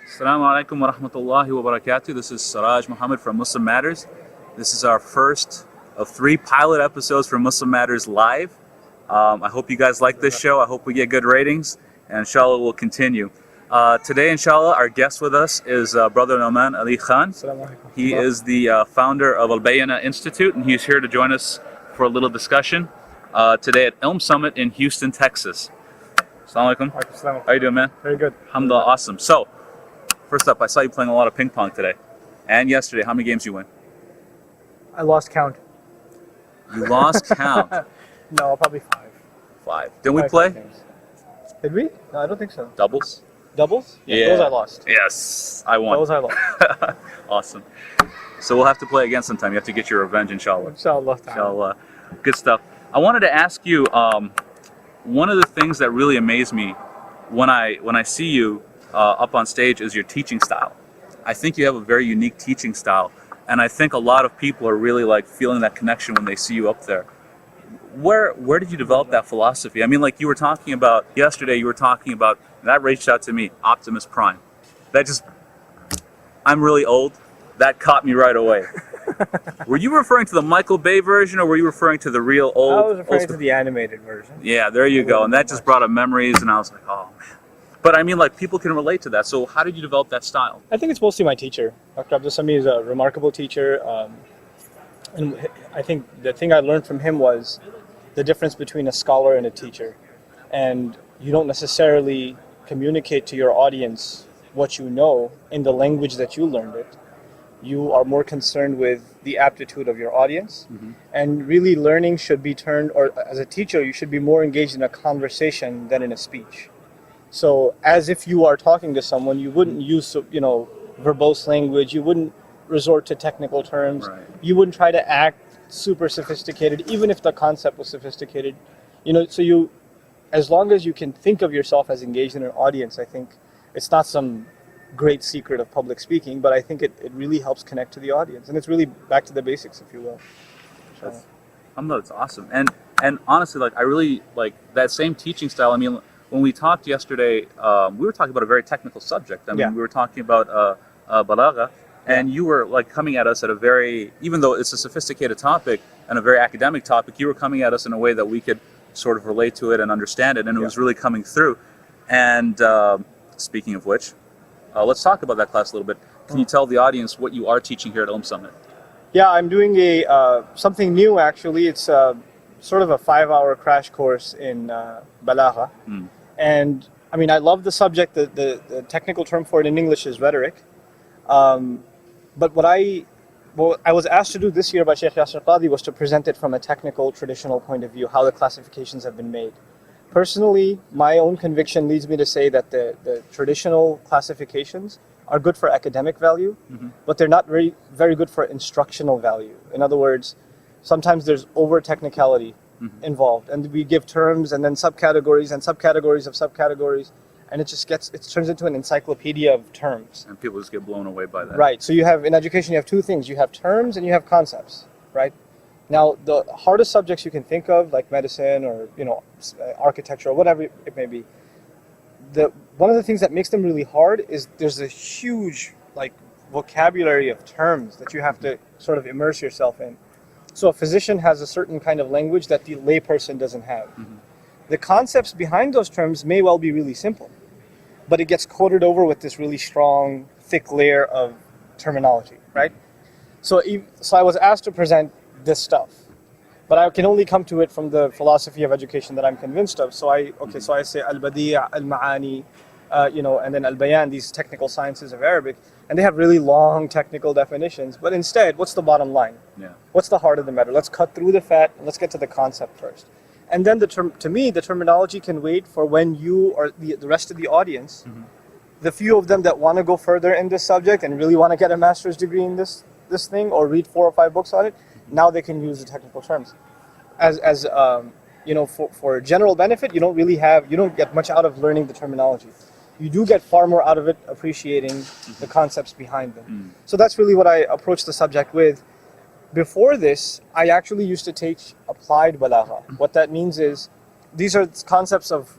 Assalamu alaikum wa rahmatullahi wa barakatuh. This is Siraj Muhammad from Muslim Matters. This is our first of 3 pilot episodes for Muslim Matters Live. I hope you guys like this show. I hope we get good ratings, and inshallah we'll continue. Today, inshallah, our guest with us is Brother Nouman Ali Khan. He is the founder of Al Bayana Institute, and he's here to join us for a little discussion today at Ilm Summit in Houston, Texas. Assalamu alaikum. How you doing, man? Very good. Alhamdulillah, awesome. So, first up, I saw you playing a lot of ping pong today. And yesterday, how many games you win? I lost count. You lost count. No, probably 5. 5. Didn't we play? Did we? No, I don't think so. Doubles? Doubles? Yeah. Those I lost. Yes, I won. Those I lost. Awesome. So we'll have to play again sometime. You have to get your revenge, inshallah. Inshallah. Inshallah. Good stuff. I wanted to ask you, one of the things that really amazed me when I see you up on stage is your teaching style. I think you have a very unique teaching style, and I think a lot of people are really like feeling that connection when they see you up there. Where did you develop that philosophy? I mean, like you were talking about yesterday, you were talking about, that reached out to me, Optimus Prime. That just, I'm really old. That caught me right away. Were you referring to the Michael Bay version, or were you referring to the real old? I was referring to the animated version. Yeah, there you go. And that just brought up memories, and I was like, oh man. But I mean, like, people can relate to that. So how did you develop that style? I think it's mostly my teacher. Dr. Abdul Sami is a remarkable teacher. And I think the thing I learned from him was the difference between a scholar and a teacher. And you don't necessarily communicate to your audience what you know in the language that you learned it. You are more concerned with the aptitude of your audience. Mm-hmm. And really learning should be turned, or as a teacher, you should be more engaged in a conversation than in a speech. So as if you are talking to someone, you wouldn't use, verbose language, you wouldn't resort to technical terms, right. You wouldn't try to act super sophisticated, even if the concept was sophisticated. So as long as you can think of yourself as engaged in an audience, I think it's not some great secret of public speaking, but I think it really helps connect to the audience. And it's really back to the basics, if you will. So. That's awesome. And honestly, like, I really like that same teaching style. I mean, when we talked yesterday, we were talking about a very technical subject. I mean, we were talking about balagha, and you were like coming at us at a very, even though it's a sophisticated topic and a very academic topic, you were coming at us in a way that we could sort of relate to it and understand it, and it was really coming through. And speaking of which, let's talk about that class a little bit. Can you tell the audience what you are teaching here at Ilm Summit? Yeah, I'm doing something new actually. It's sort of a 5-hour crash course in balagha. And I mean, I love the subject. The technical term for it in English is rhetoric. But what I was asked to do this year by Sheikh Yasir Qadhi was to present it from a technical, traditional point of view, how the classifications have been made. Personally, my own conviction leads me to say that the traditional classifications are good for academic value, but they're not very, very good for instructional value. In other words, sometimes there's over-technicality involved, and we give terms and then subcategories and subcategories of subcategories, and it turns into an encyclopedia of terms. And people just get blown away by that. Right. So in education, you have 2 things. You have terms and you have concepts, right? Now, the hardest subjects you can think of, like medicine or, architecture or whatever it may be, one of the things that makes them really hard is there's a huge, vocabulary of terms that you have to sort of immerse yourself in. So a physician has a certain kind of language that the layperson doesn't have. The concepts behind those terms may well be really simple, but it gets coated over with this really strong, thick layer of terminology, right? So I was asked to present this stuff, but I can only come to it from the philosophy of education that I'm convinced of. So I say al-badi', al-ma'ani, and then al-bayan, these technical sciences of Arabic, and they have really long technical definitions. But instead, what's the bottom line? Yeah. What's the heart of the matter? Let's cut through the fat and let's get to the concept first. And then to me, the terminology can wait for when you or the rest of the audience, the few of them that want to go further in this subject and really want to get a master's degree in this thing or read 4 or 5 books on it, now they can use the technical terms. For general benefit, you don't get much out of learning the terminology. You do get far more out of it appreciating the concepts behind them. So that's really what I approach the subject with. Before this, I actually used to teach applied balagha. What that means is these are concepts of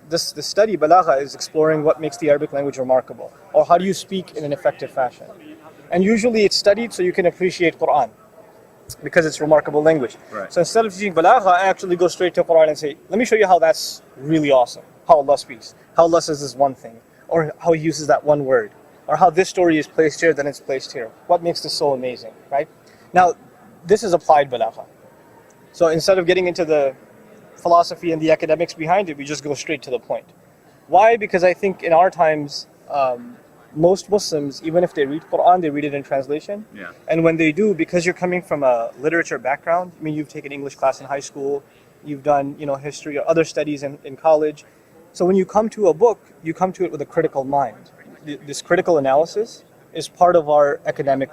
this study. Balagha is exploring what makes the Arabic language remarkable, or how do you speak in an effective fashion. And usually it's studied so you can appreciate Quran, because it's remarkable language. Right. So instead of teaching Balagha, I actually go straight to Quran and say, let me show you how that's really awesome, how Allah speaks, how Allah says this one thing, or how He uses that one word, or how this story is placed here, then it's placed here. What makes this so amazing, right? Now, this is applied Balagha. So instead of getting into the philosophy and the academics behind it, we just go straight to the point. Why? Because I think in our times, most Muslims, even if they read Quran, they read it in translation. Yeah. And when they do, because you're coming from a literature background, I mean, you've taken English class in high school, you've done, history or other studies in college. So when you come to a book, you come to it with a critical mind. This critical analysis is part of our academic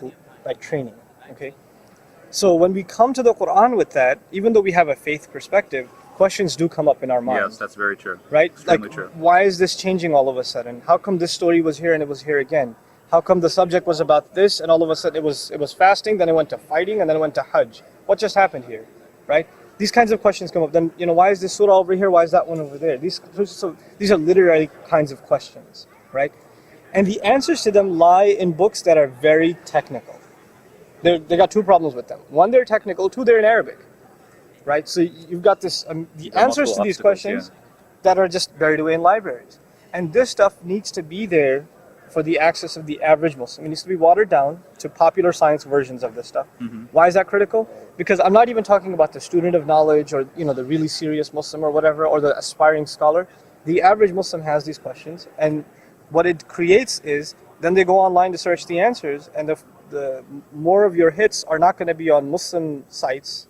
training. Okay. So when we come to the Quran with that, even though we have a faith perspective, questions do come up in our mind. Yes, that's very true. Right? Extremely true. Why is this changing all of a sudden? How come this story was here and it was here again? How come the subject was about this and all of a sudden it was fasting, then it went to fighting, and then it went to Hajj? What just happened here? Right? These kinds of questions come up. Then, why is this surah over here? Why is that one over there? These are literary kinds of questions, right? And the answers to them lie in books that are very technical. They got two problems with them. One, they're technical. Two, they're in Arabic. Right, so you've got the answers to these questions that are just buried away in libraries, and this stuff needs to be there for the access of the average Muslim. It needs to be watered down to popular science versions of this stuff. Mm-hmm. Why is that critical? Because I'm not even talking about the student of knowledge, or the really serious Muslim or whatever, or the aspiring scholar. The average Muslim has these questions, and what it creates is then they go online to search the answers, and the more of your hits are not going to be on Muslim sites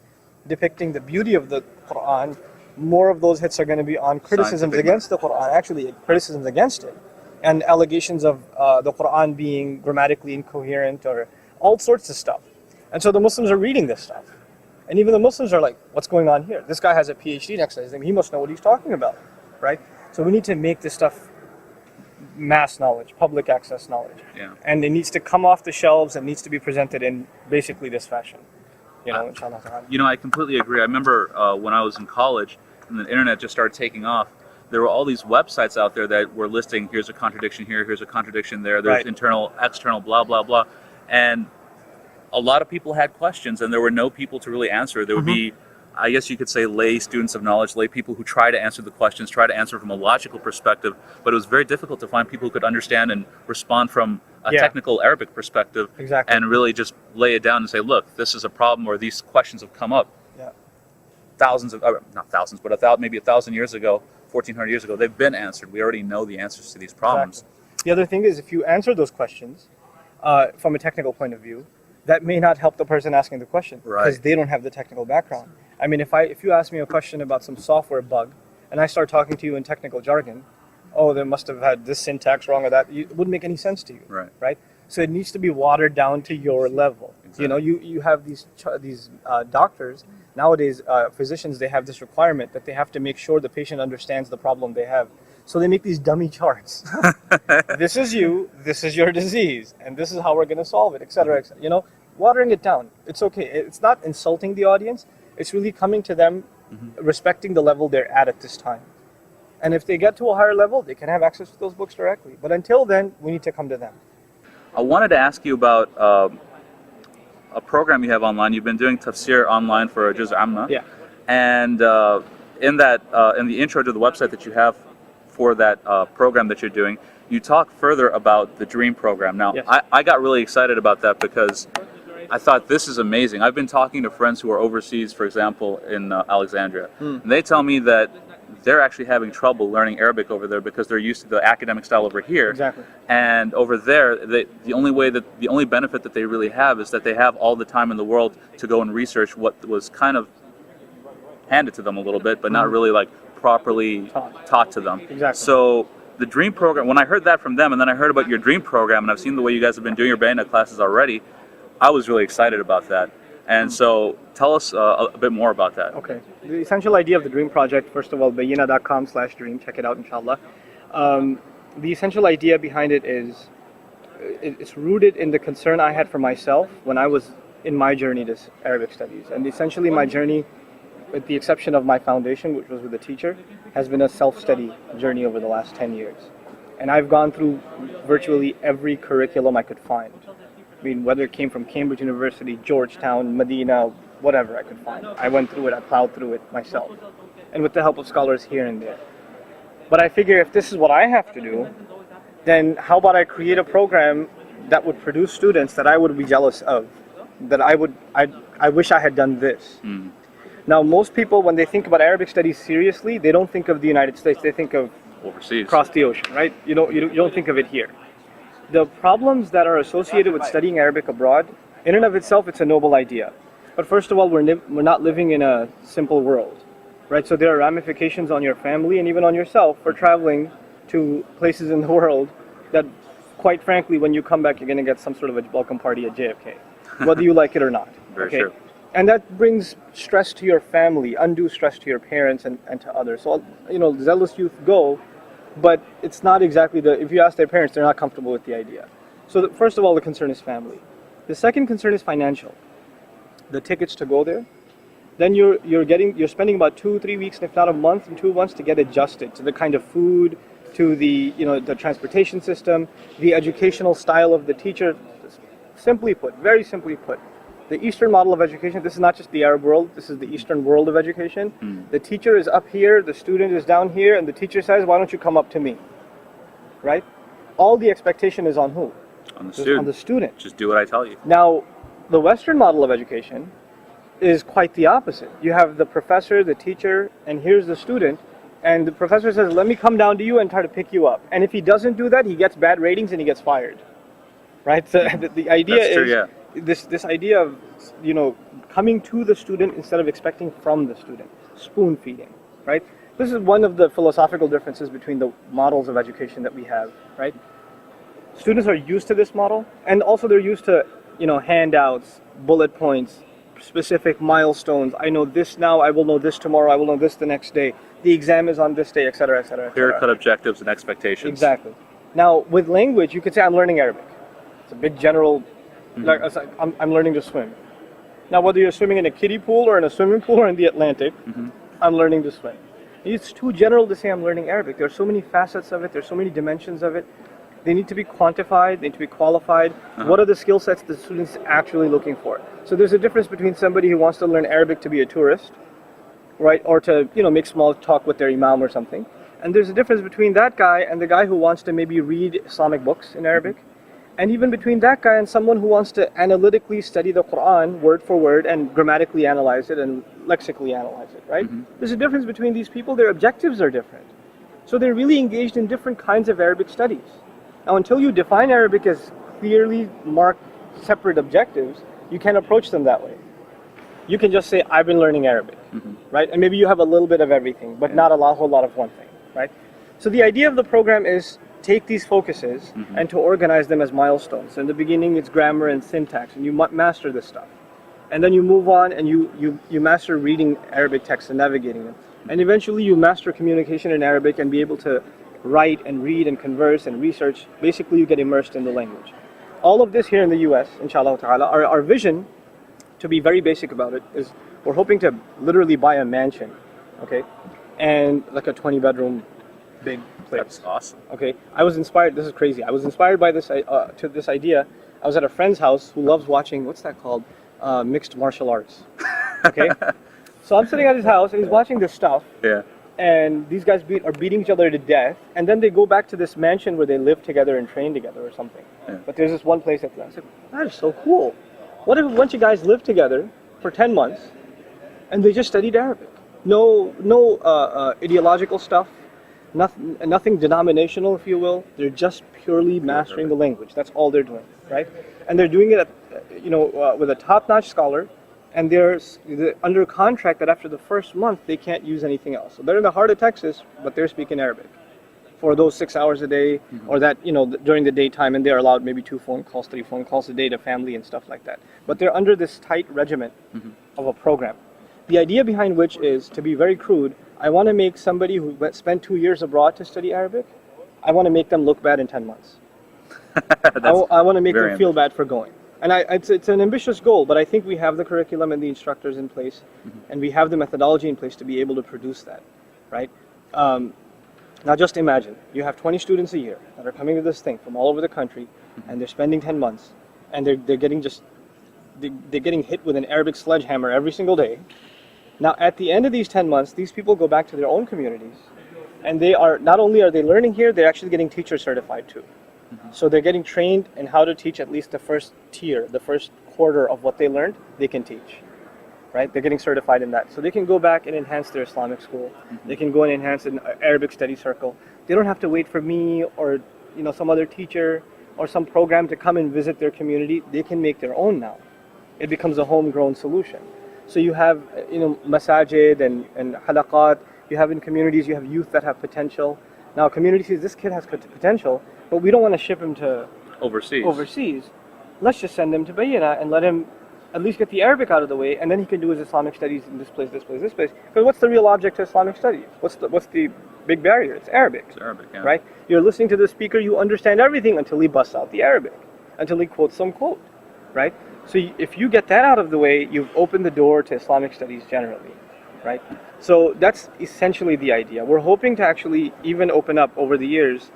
depicting the beauty of the Quran. More of those hits are going to be on criticisms against the Quran, actually criticisms against it, and allegations of the Quran being grammatically incoherent or all sorts of stuff. And so the Muslims are reading this stuff. And even the Muslims are like, what's going on here? This guy has a PhD next to his name. He must know what he's talking about, right? So we need to make this stuff mass knowledge, public access knowledge. Yeah. And it needs to come off the shelves and needs to be presented in basically this fashion. Inshallah. I completely agree. I remember when I was in college and the internet just started taking off, there were all these websites out there that were listing, here's a contradiction here, here's a contradiction there, there's Right. internal, external, blah, blah, blah. And a lot of people had questions and there were no people to really answer. There would be, I guess you could say, lay students of knowledge, lay people who try to answer the questions, try to answer from a logical perspective, but it was very difficult to find people who could understand and respond from a technical Arabic perspective. Exactly. And really just lay it down and say, look, this is a problem, or these questions have come up Yeah. not thousands, but maybe 1,000 years ago, 1,400 years ago. They've been answered. We already know the answers to these problems. Exactly. The other thing is, if you answer those questions from a technical point of view, that may not help the person asking the question, because they don't have the technical background. I mean, if you ask me a question about some software bug and I start talking to you in technical jargon, oh, they must have had this syntax wrong or that, it wouldn't make any sense to you. Right? So it needs to be watered down to your level. Exactly. You have these doctors nowadays, physicians. They have this requirement that they have to make sure the patient understands the problem they have. So they make these dummy charts. This is you. This is your disease, and this is how we're going to solve it, etc. Et watering it down. It's okay. It's not insulting the audience. It's really coming to them, respecting the level they're at this time. And if they get to a higher level, they can have access to those books directly. But until then, we need to come to them. I wanted to ask you about a program you have online. You've been doing tafsir online for Juz Amma. Yeah. And in the intro to the website that you have for that program that you're doing, you talk further about the Dream program. Now, Yes. I got really excited about that because I thought this is amazing. I've been talking to friends who are overseas, for example, in Alexandria. And they tell me that they're actually having trouble learning Arabic over there because they're used to the academic style over here. Exactly. And over there, the only benefit that they really have is that they have all the time in the world to go and research what was kind of handed to them a little bit, but not really properly taught to them. Exactly. So the Dream program, when I heard that from them, and then I heard about your Dream program, and I've seen the way you guys have been doing your Bayna classes already, I was really excited about that. And so tell us a bit more about that. Okay. The essential idea of the Dream Project, first of all, bayina.com/dream, check it out, inshallah. The essential idea behind it is, it's rooted in the concern I had for myself when I was in my journey to Arabic studies. And essentially my journey with the exception of my foundation, which was with a teacher, has been a self-study journey over the last 10 years. And I've gone through virtually every curriculum I could find. I mean, whether it came from Cambridge University, Georgetown, Medina, whatever I could find. I went through it, I plowed through it myself. And with the help of scholars here and there. But I figure if this is what I have to do, then how about I create a program that would produce students that I would be jealous of, that I wish I had done this. Now, most people, when they think about Arabic studies seriously, they don't think of the United States. They think of Overseas. across the ocean, right? You don't think of it here. The problems that are associated with studying Arabic abroad, in and of itself, it's a noble idea. But first of all, we're not living in a simple world, right? So there are ramifications on your family and even on yourself for traveling to places in the world that, quite frankly, when you come back, you're going to get some sort of a welcome party at JFK, whether you like it or not. Very okay? true. And that brings stress to your family, undue stress to your parents and to others. So, zealous youth go, but it's not exactly if you ask their parents, they're not comfortable with the idea. So first of all, the concern is family. The second concern is financial. The tickets to go there. Then you're spending about 2-3 weeks, if not a month and 2 months to get adjusted to the kind of food, to the the transportation system, the educational style of the teacher. Simply put, very simply put, the Eastern model of education, this is not just the Arab world, this is the Eastern world of education. The teacher is up here, the student is down here, and the teacher says, why don't you come up to me? Right? All the expectation is on who? On the student. On the student. Just do what I tell you. Now, the Western model of education is quite the opposite. You have the professor, the teacher, and here's the student, and the professor says, let me come down to you and try to pick you up. And if he doesn't do that, he gets bad ratings and he gets fired. Right? So the idea That's true, yeah. this idea of coming to the student instead of expecting from the student, spoon feeding, right? This is one of the philosophical differences between the models of education that we have, right? Students are used to this model, and also they're used to handouts, bullet points, specific milestones. I know this now, I will know this tomorrow, I will know this the next day. The exam is on this day, etc., etc. Clear-cut objectives and expectations. Exactly. Now, with language, you could say, I'm learning Arabic. It's a big general, like I'm learning to swim. Now, whether you're swimming in a kiddie pool or in a swimming pool or in the Atlantic, I'm learning to swim. It's too general to say I'm learning Arabic. There are so many facets of it. There's so many dimensions of it. They need to be quantified. They need to be qualified. What are the skill sets the student's actually looking for? So there's a difference between somebody who wants to learn Arabic to be a tourist, right, or to make small talk with their imam or something. And there's a difference between that guy and the guy who wants to maybe read Islamic books in Arabic. And even between that guy and someone who wants to analytically study the Quran word for word and grammatically analyze it and lexically analyze it, right? There's a difference between these people. Their objectives are different. So they're really engaged in different kinds of Arabic studies. Now, until you define Arabic as clearly marked separate objectives, you can't approach them that way. You can just say, I've been learning Arabic, right? And maybe you have a little bit of everything, but not a whole lot of one thing, right? So the idea of the program is take these focuses and to organize them as milestones. So in the beginning, it's grammar and syntax, and you master this stuff. And then you move on and you master reading Arabic texts and navigating them. And eventually you master communication in Arabic and be able to write and read and converse and research. Basically, you get immersed in the language. All of this here in the US, inshallah ta'ala, our vision, to be very basic about it, is we're hoping to literally buy a mansion, okay? And like a 20-bedroom big place. That's awesome. Okay, I was inspired. This is crazy. I was inspired by this idea. I was at a friend's house who loves watching, what's that called? Mixed martial arts. Okay, so I'm sitting at his house and he's watching this stuff. Yeah. And these guys are beating each other to death, and then they go back to this mansion where they live together and train together or something. Yeah. But there's this one place that's like, that is so cool. What if a bunch of guys live together for 10 months and they just studied Arabic? No ideological stuff. Nothing denominational, if you will. They're just purely mastering the language. That's all they're doing, right? And they're doing it, with a top-notch scholar, and they're under contract that after the first month they can't use anything else. So they're in the heart of Texas, but they're speaking Arabic for those 6 hours a day, or that during the daytime, and they're allowed maybe 2 phone calls, 3 phone calls a day to family and stuff like that. But they're under this tight regiment of a program. The idea behind which is, to be very crude, I want to make somebody who spent 2 years abroad to study Arabic, I want to make them look bad in 10 months. I want to make them feel bad for going. And it's an ambitious goal, but I think we have the curriculum and the instructors in place, and we have the methodology in place to be able to produce that, right? Now just imagine, you have 20 students a year that are coming to this thing from all over the country, and they're spending 10 months, and they're getting hit with an Arabic sledgehammer every single day. Now at the end of these 10 months, these people go back to their own communities, and not only are they learning here, they're actually getting teacher certified too. So they're getting trained in how to teach at least the first tier, the first quarter of what they learned, they can teach, right? They're getting certified in that. So they can go back and enhance their Islamic school. They can go and enhance an Arabic study circle. They don't have to wait for me or some other teacher or some program to come and visit their community. They can make their own now. It becomes a homegrown solution. So you have masajid and halaqat. You have in communities, you have youth that have potential. Now community sees this kid has potential, but we don't want to ship him to overseas. Let's just send him to Bayyina and let him at least get the Arabic out of the way, and then he can do his Islamic studies in this place. Because what's the real object to Islamic studies? What's the big barrier? It's Arabic. It's Arabic, yeah. Right? You're listening to the speaker, you understand everything until he busts out the Arabic, until he quotes some quote, right? So if you get that out of the way, you've opened the door to Islamic studies generally, right? So that's essentially the idea. We're hoping to actually even open up over the years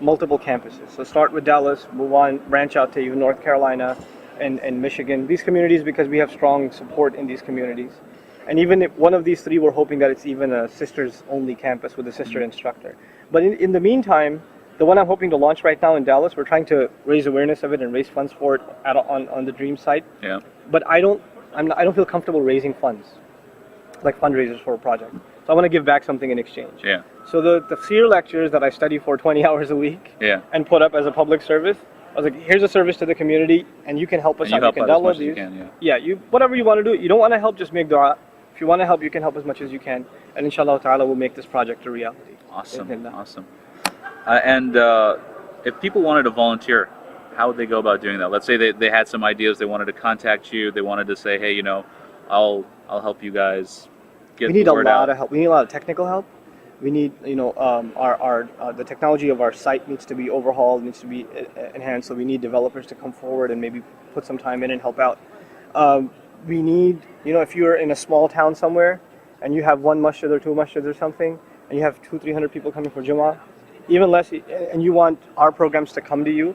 multiple campuses. So start with Dallas, move on, branch out to even North Carolina and Michigan. These communities, because we have strong support in these communities. And even if one of these three, we're hoping that it's even a sisters-only campus with a sister instructor. But in the meantime, the one I'm hoping to launch right now in Dallas, we're trying to raise awareness of it and raise funds for it on the Dream site. Yeah. But I don't feel comfortable raising funds, like fundraisers for a project. So I want to give back something in exchange. Yeah. So the seer lectures that I study for 20 hours a week and put up as a public service, I was like, here's a service to the community, and you can help us out. You can download these. Whatever you want to do. You don't want to help, just make dua. If you want to help, you can help as much as you can, and inshallah ta'ala we'll make this project a reality. Awesome. Awesome. And if people wanted to volunteer, how would they go about doing that? Let's say they had some ideas, they wanted to contact you, they wanted to say, hey, I'll help you guys get the word out. We need a lot of help. We need a lot of technical help. We need, the technology of our site needs to be overhauled, needs to be enhanced. So we need developers to come forward and maybe put some time in and help out. We need, if you're in a small town somewhere and you have one masjid or two masjids or something, and you have 200-300 people coming for Jummah, even less, and you want our programs to come to you,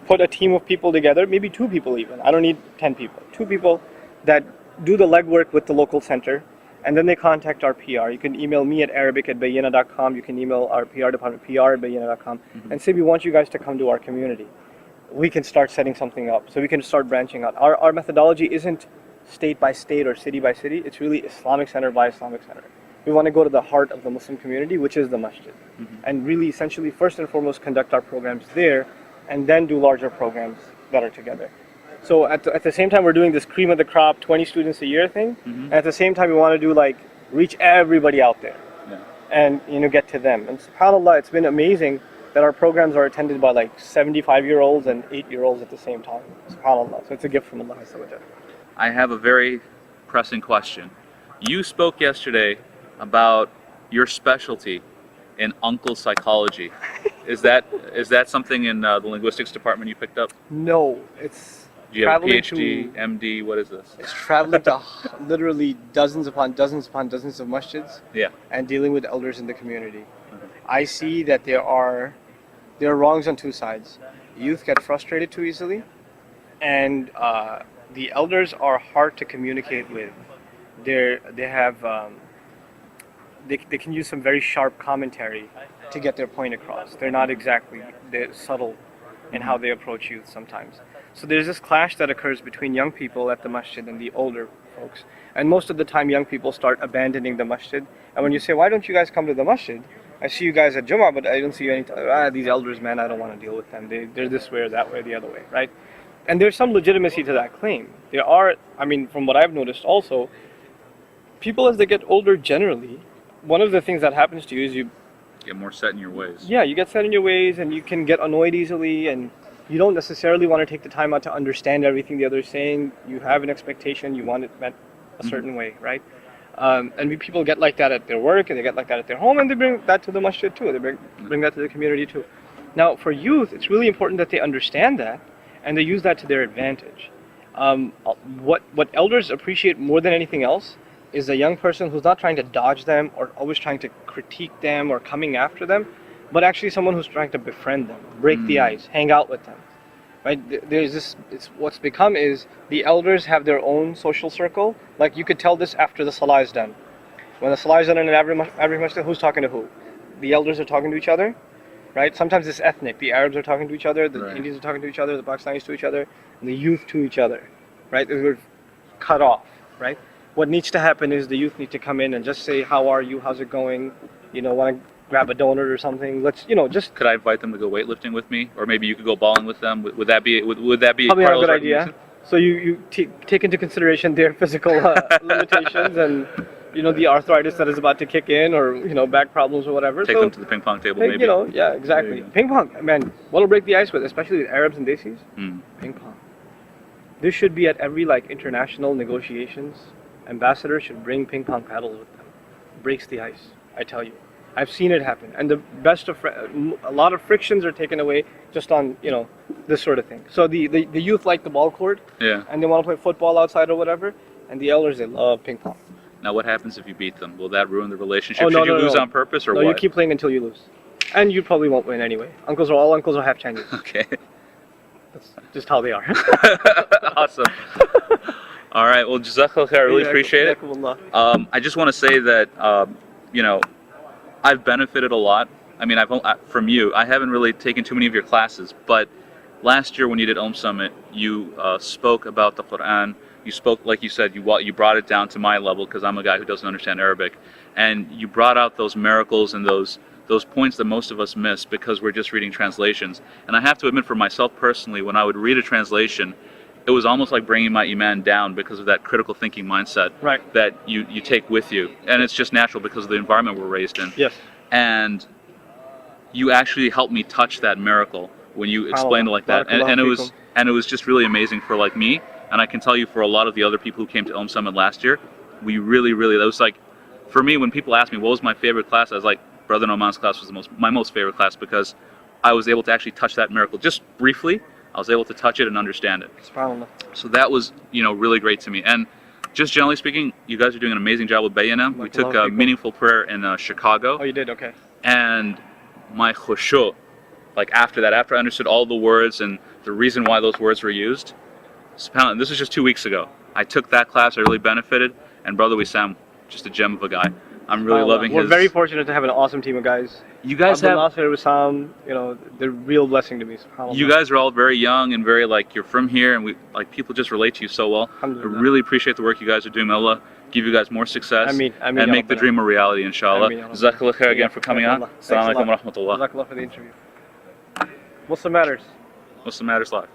put a team of people together, maybe 2 people even. I don't need 10 people. 2 people that do the legwork with the local center, and then they contact our PR. You can email me at arabic@bayyina.com. You can email our PR department, pr@bayyina.com, and say we want you guys to come to our community. We can start setting something up, so we can start branching out. Our methodology isn't state by state or city by city. It's really Islamic center by Islamic center. We want to go to the heart of the Muslim community, which is the masjid, and really essentially first and foremost conduct our programs there, and then do larger programs that are together. So at the same time, we're doing this cream of the crop, 20 students a year thing. And at the same time, we want to do reach everybody out there, and get to them. And subhanAllah, it's been amazing that our programs are attended by 75-year-olds and 8-year-olds at the same time. SubhanAllah. So it's a gift from Allah. I have a very pressing question. You spoke yesterday about your specialty in uncle psychology. Is that something in the linguistics department you picked up? No, it's. Do you have a PhD, MD? What is this? It's traveling to literally dozens upon dozens upon dozens of masjids. And dealing with elders in the community. I see that there are wrongs on 2 sides. Youth get frustrated too easily, and the elders are hard to communicate with. They can use some very sharp commentary to get their point across. They're not exactly subtle in how they approach youth sometimes. So there's this clash that occurs between young people at the masjid and the older folks. And most of the time young people start abandoning the masjid. And when you say, why don't you guys come to the masjid? I see you guys at Jummah, but I don't see you any these elders, man, I don't want to deal with them. They're this way or that way or the other way, right? And there's some legitimacy to that claim. There are, from what I've noticed also, people as they get older generally, one of the things that happens to you is you get more set in your ways. Yeah, you get set in your ways, and you can get annoyed easily, and you don't necessarily want to take the time out to understand everything the other is saying. You have an expectation, you want it met a certain way, right? And people get like that at their work, and they get like that at their home, and they bring that to the masjid too. They bring that to the community too. Now, for youth, it's really important that they understand that, and they use that to their advantage. What elders appreciate more than anything else is a young person who's not trying to dodge them or always trying to critique them or coming after them, but actually someone who's trying to befriend them, break the ice, hang out with them. Right? There's this. It's what's become is the elders have their own social circle. Like you could tell this after the salah is done. When the salah is done in every masjid, who's talking to who? The elders are talking to each other, right? Sometimes it's ethnic. The Arabs are talking to each other, the Indians are talking to each other, the Pakistanis to each other, and the youth to each other, right? They're cut off, right? What needs to happen is the youth need to come in and just say, "How are you? How's it going? You know, want to grab a donut or something? Let's, just." Could I invite them to go weightlifting with me, or maybe you could go bowling with them? Would that be Probably part a of good those idea. So you take into consideration their physical limitations and the arthritis that is about to kick in, or back problems or whatever. Take them to the ping pong table, maybe. Yeah, exactly. Ping pong, man. What'll break the ice with, especially the Arabs and Desis? Ping pong. This should be at every international negotiations. Ambassadors should bring ping pong paddles with them. Breaks the ice, I tell you. I've seen it happen, and the best of a lot of frictions are taken away just on this sort of thing. So the youth like the ball court, and they want to play football outside or whatever, and the elders, they love ping pong. Now, what happens if you beat them? Will that ruin the relationship? Oh, no, Should you no, lose no. on purpose, or no, what? you keep playing until you lose, and you probably won't win anyway. All uncles are half Chinese. Okay. That's just how they are. Awesome. All right. Well, Jazakallah khair. I really appreciate it. I just want to say that I've benefited a lot. I mean, from you. I haven't really taken too many of your classes, but last year when you did Summit, you spoke about the Quran. You spoke, like you said, you brought it down to my level because I'm a guy who doesn't understand Arabic, and you brought out those miracles and those points that most of us miss because we're just reading translations. And I have to admit, for myself personally, when I would read a translation, it was almost like bringing my iman down because of that critical thinking mindset that you take with you. And it's just natural because of the environment we're raised in. Yes. And you actually helped me touch that miracle when you explained it like that. And it was just really amazing for me. And I can tell you, for a lot of the other people who came to Summit last year, we really, that was for me, when people ask me what was my favorite class, I was like, Brother Nouman's class was my most favorite class because I was able to actually touch that miracle. Just briefly, I was able to touch it and understand it. SubhanAllah. So that was, really great to me. And just generally speaking, you guys are doing an amazing job with Bayana. We took a meaningful prayer in Chicago. Oh, you did? Okay. And my khushu', after I understood all the words and the reason why those words were used, SubhanAllah, this was just 2 weeks ago. I took that class, I really benefited, and Brother Wissam, just a gem of a guy. I'm really loving his... We're very fortunate to have an awesome team of guys. You guys have... Wissam, they're a real blessing to me. You guys are all very young and very, you're from here, and people just relate to you so well. I really appreciate the work you guys are doing. May Allah give you guys more success and make the dream a reality, inshallah. Jazakallah khair again for coming on. Assalamu alaikum wa rahmatullah. Jazakallah for the interview. Muslim Matters. Muslim Matters Live.